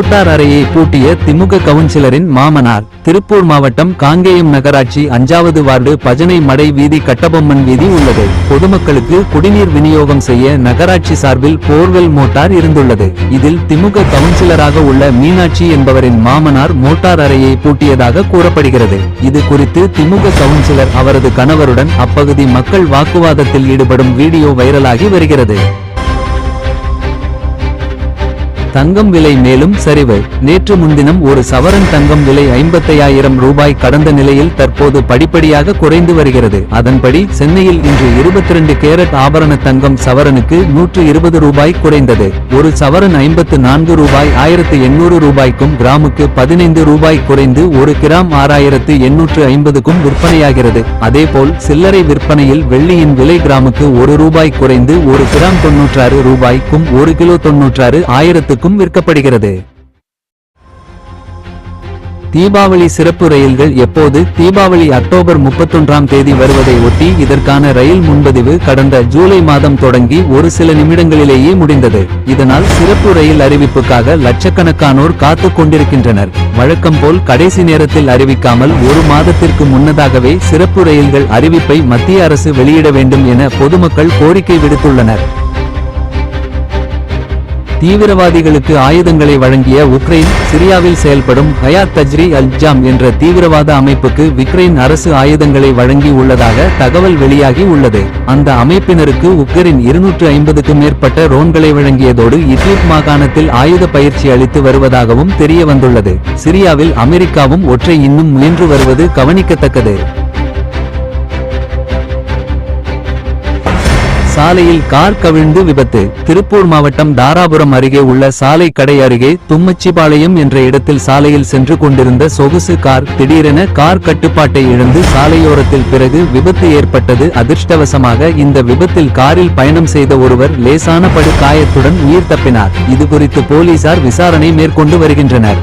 Motor அறையை பூட்டிய திமுக கவுன்சிலரின் மாமனார். திருப்பூர் மாவட்டம் காங்கேயம் நகராட்சி 5வது வார்டு பஜனை மடை வீதி கட்டபொம்மன் வீதி உள்ளது. பொதுமக்களுக்கு குடிநீர் விநியோகம் செய்ய நகராட்சி சார்பில் போர்வெல் மோட்டார் இருந்துள்ளது. இதில் திமுக கவுன்சிலராக உள்ள மீனாட்சி என்பவரின் மாமனார் மோட்டார் அறையை பூட்டியதாக கூறப்படுகிறது. இது குறித்து திமுக கவுன்சிலர் அவரது கணவருடன் அப்பகுதி மக்கள் வாக்குவாதத்தில் ஈடுபடும் வீடியோ வைரலாகி வருகிறது. தங்கம் விலை மேலும் சரிவு. நேற்று முன்தினம் ஒரு சவரன் தங்கம் விலை 55,000 ரூபாய் கடந்த நிலையில் தற்போது படிப்படியாக குறைந்து வருகிறது. அதன்படி சென்னையில் இன்று 22 கேரட் ஆபரண தங்கம் சவரனுக்கு 120 ரூபாய் குறைந்தது. ஒரு சவரன் 54 ரூபாய் 1800 ரூபாய்க்கும் கிராமுக்கு 15 ரூபாய் குறைந்து 1 கிராம் 6850க்கும் விற்பனையாகிறது. அதேபோல் சில்லறை விற்பனையில் வெள்ளியின் விலை கிராமுக்கு 1 ரூபாய் குறைந்து 1 கிராம் 96 ரூபாய்க்கும் 1 கிலோ 96,000 விற்கப்படுகிறது. தீபாவளி சிறப்பு ரயில்கள் எப்போது? தீபாவளி அக்டோபர் 31ஆம் தேதி வருவதை ஒட்டி இதற்கான ரயில் முன்பதிவு கடந்த ஜூலை மாதம் தொடங்கி ஒரு சில நிமிடங்களிலேயே முடிந்தது. இதனால் சிறப்பு ரயில் அறிவிப்புக்காக லட்சக்கணக்கானோர் காத்துக் கொண்டிருக்கின்றனர். வழக்கம் போல் கடைசி நேரத்தில் அறிவிக்காமல் ஒரு மாதத்திற்கு முன்னதாகவே சிறப்பு ரயில்கள் அறிவிப்பை மத்திய அரசு வெளியிட வேண்டும் என பொதுமக்கள் கோரிக்கை விடுத்துள்ளனர். தீவிரவாதிகளுக்கு ஆயுதங்களை வழங்கிய உக்ரைன். சிரியாவில் செயல்படும் ஹயாத் தஜ்ரி அல்-ஜாம் என்ற தீவிரவாத அமைப்புக்கு உக்ரைன் அரசு ஆயுதங்களை வழங்கி உள்ளதாக தகவல் வெளியாகி உள்ளது. அந்த அமைப்பினருக்கு உக்ரைன் 250க்கும் மேற்பட்ட ரோன்களை வழங்கியதோடு இட்லிப் மாகாணத்தில் ஆயுத பயிற்சி அளித்து வருவதாகவும் தெரிய வந்துள்ளது. சிரியாவில் அமெரிக்காவும் ஒற்றை இன்னும் முயன்று வருவது கவனிக்கத்தக்கது. சாலையில் கார் கவிழ்ந்து விபத்து. திருப்பூர் மாவட்டம் தாராபுரம் அருகே உள்ள சாலை கடை அருகே தும்மச்சிபாளையம் என்ற இடத்தில் சாலையில் சென்று கொண்டிருந்த சொகுசு கார் திடீரென கார் கட்டுப்பாட்டை இழந்து சாலையோரத்தில் பிறகு விபத்து ஏற்பட்டது. அதிர்ஷ்டவசமாக இந்த விபத்தில் காரில் பயணம் செய்த ஒருவர் லேசான படு காயத்துடன் உயிர் தப்பினார். இதுகுறித்து போலீசார் விசாரணை மேற்கொண்டு வருகின்றனர்.